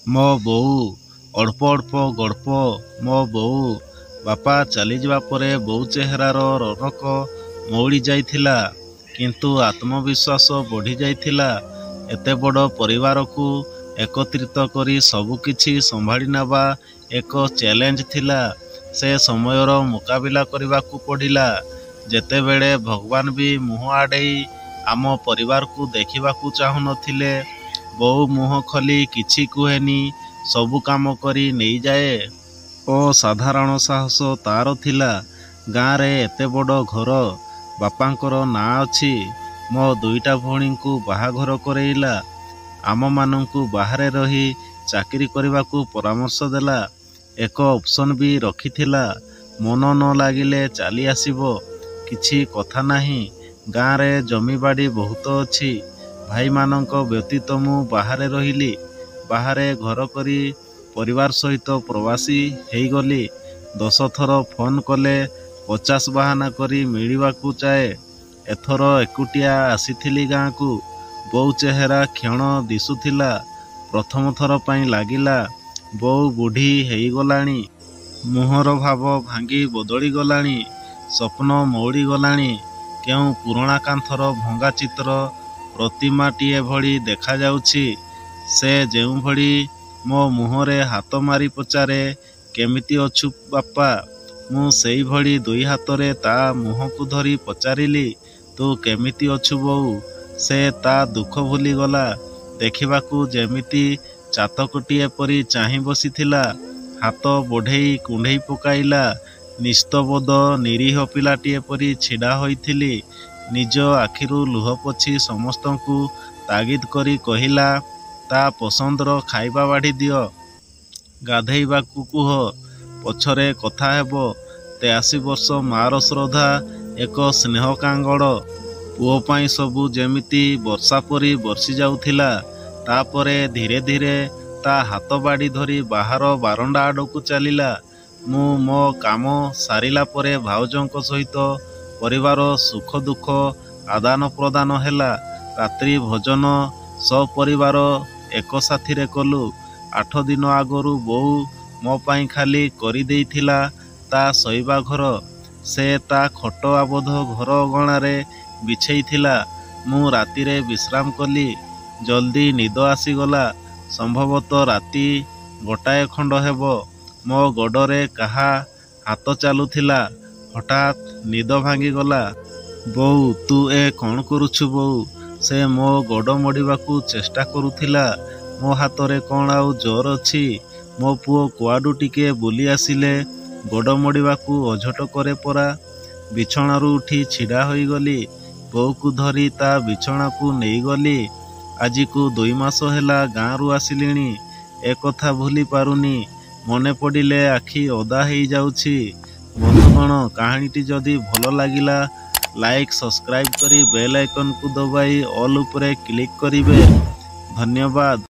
ମୋ ବୋଉ ଅଳ୍ପ ଅଳ୍ପ ଗଳ୍ପ ମୋ ବୋଉ ବାପା ଚାଲିଯିବା ପରେ ବୋଉ ଚେହେରାର ରୌନକ ମଉଳି ଯାଇଥିଲା, କିନ୍ତୁ ଆତ୍ମବିଶ୍ୱାସ ବଢ଼ି ଯାଇଥିଲା। ଏତେ ବଡ଼ ପରିବାରକୁ ଏକତ୍ରିତ କରି ସବୁକିଛି ସମ୍ଭାଳି ନେବା ଏକ ଚ୍ୟାଲେଞ୍ଜ ଥିଲା। ସେ ସମୟର ମୁକାବିଲା କରିବାକୁ ପଡ଼ିଲା। ଯେତେବେଳେ ଭଗବାନ ବି ମୁହଁ ଆଡ଼େଇ ଆମ ପରିବାରକୁ ଦେଖିବାକୁ ଚାହୁଁନଥିଲେ, ବୋଉ ମୁହଁ ଖୋଲି କିଛି କୁହେନି, ସବୁ କାମ କରି ନେଇଯାଏ। ଅସାଧାରଣ ସାହସ ତା'ର ଥିଲା। ଗାଁରେ ଏତେ ବଡ଼ ଘର, ବାପାଙ୍କର ନାଁ ଅଛି। ମୋ ଦୁଇଟା ଭଉଣୀଙ୍କୁ ବାହାଘର କରେଇଲା। ଆମମାନଙ୍କୁ ବାହାରେ ରହି ଚାକିରି କରିବାକୁ ପରାମର୍ଶ ଦେଲା। ଏକ ଅପସନ୍ ବି ରଖିଥିଲା, ମନ ନ ଲାଗିଲେ ଚାଲି ଆସିବ। କିଛି କଥା ନାହିଁ। ଗାଁରେ ଜମିବାଡ଼ି ବହୁତ ଅଛି। ଭାଇମାନଙ୍କ ବ୍ୟତୀତ ମୁଁ ବାହାରେ ରହିଲି। ବାହାରେ ଘର କରି ପରିବାର ସହିତ ପ୍ରବାସୀ ହେଇଗଲି। 10 ଥର ଫୋନ୍ କଲେ 50 ବାହାନା କରି ମିଳିବାକୁ ଚାଏ। ଏଥର ଏକୁଟିଆ ଆସିଥିଲି ଗାଁକୁ। ବୋଉ ଚେହେରା କ୍ଷୀଣ ଦିଶୁଥିଲା। ପ୍ରଥମ ଥର ପାଇଁ ଲାଗିଲା, ବୋଉ ବୁଢ଼ୀ ହେଇଗଲାଣି। ମୁହଁର ଭାବ ଭାଙ୍ଗି ବଦଳିଗଲାଣି। ସ୍ୱପ୍ନ ମଉଳିଗଲାଣି। କେଉଁ ପୁରୁଣା କାନ୍ଥର ଭଙ୍ଗା ଚିତ୍ର ପ୍ରତିମାଟିଏ ଭଳି ଦେଖାଯାଉଛି। ସେ ଯେଉଁଭଳି ମୋ ମୁହଁରେ ହାତ ମାରି ପଚାରେ, କେମିତି ଅଛୁ ବାପା? ମୁଁ ସେଇଭଳି ଦୁଇ ହାତରେ ତା' ମୁହଁକୁ ଧରି ପଚାରିଲି, ତୁ କେମିତି ଅଛୁ ବୋଉ? ସେ ତା' ଦୁଃଖ ଭୁଲିଗଲା। ଦେଖିବାକୁ ଯେମିତି ଚାତକଟିଏ ପରି ଚାହିଁ ବସିଥିଲା। ହାତ ବଢ଼େଇ କୁଣ୍ଢେଇ ପକାଇଲା। ନିସ୍ତବୋଧ ନିରୀହ ପିଲାଟିଏ ପରି ଛିଡ଼ା ହୋଇଥିଲି। ନିଜ ଆଖିରୁ ଲୁହ ପୋଛି ସମସ୍ତଙ୍କୁ ତାଗିଦ କରି କହିଲା, ତା' ପସନ୍ଦର ଖାଇବା ବାଢ଼ି ଦିଅ। ଗାଧେଇବାକୁ କୁହ। ପଛରେ କଥା ହେବ। 83 ବର୍ଷ ମା'ର ଶ୍ରଦ୍ଧା ଏକ ସ୍ନେହ କାଙ୍ଗଡ଼। ପୁଅ ପାଇଁ ସବୁ ଯେମିତି ବର୍ଷା ପରି ବର୍ଷି ଯାଉଥିଲା। ତା'ପରେ ଧୀରେ ଧୀରେ ତା' ହାତ ବାଡ଼ି ଧରି ବାହାର ବାରଣ୍ଡା ଆଡ଼କୁ ଚାଲିଲା। ମୁଁ ମୋ କାମ ସାରିଲା ପରେ ଭାଉଜଙ୍କ ସହିତ ପରିବାର ସୁଖ ଦୁଃଖ ଆଦାନ ପ୍ରଦାନ ହେଲା। ରାତ୍ରି ଭୋଜନ ସପରିବାର ଏକ ସାଥିରେ କଲୁ। 8 ଦିନ ଆଗରୁ ବୋଉ ମୋ ପାଇଁ ଖାଲି କରିଦେଇଥିଲା ତା' ଶୋଇବା ଘର। ସେ ତା' ଖଟ ଆବଦ୍ଧ ଘର ଅଗଣାରେ ବିଛେଇଥିଲା। ମୁଁ ରାତିରେ ବିଶ୍ରାମ କଲି। ଜଲ୍ଦି ନିଦ ଆସିଗଲା। ସମ୍ଭବତଃ ରାତି 1ଟାଏ ଖଣ୍ଡ ହେବ। ମୋ ଗୋଡ଼ରେ କାହା ହାତ ଚାଲୁଥିଲା। ହଠାତ୍ ନିଦ ଭାଙ୍ଗିଗଲା। ବୋଉ, ତୁ କ'ଣ କରୁଛୁ ବୋଉ? ସେ ମୋ ଗୋଡ଼ ମୋଡ଼ିବାକୁ ଚେଷ୍ଟା କରୁଥିଲା। ମୋ ହାତରେ କ'ଣ ଆଉ ଜୋର ଅଛି? ମୋ ପୁଅ କୁଆଡ଼ୁ ଟିକେ ବୁଲି ଆସିଲେ ଗୋଡ଼ ମୋଡ଼ିବାକୁ ଅଝଟ କରେ ପରା। ବିଛଣାରୁ ଉଠି ଛିଡ଼ା ହୋଇଗଲି। ବୋଉକୁ ଧରି ତା' ବିଛଣାକୁ ନେଇଗଲି। ଆଜିକୁ 2 ମାସ ହେଲା ଗାଁରୁ ଆସିଲିଣି। ଏକଥା ଭୁଲି ପାରୁନି। ମନେ ପଡ଼ିଲେ ଆଖି ଓଦା ହେଇଯାଉଛି। ବନ୍ଧୁଗଣ, କାହାଣୀଟି ଯଦି ଭଲ ଲାଗିଲା, ଲାଇକ୍ ସବସ୍କ୍ରାଇବ୍ କରି ବେଲ୍ ଆଇକନ୍କୁ ଦବାଇ ଅଲ୍ ଉପରେ କ୍ଲିକ୍ କରିବେ। ଧନ୍ୟବାଦ।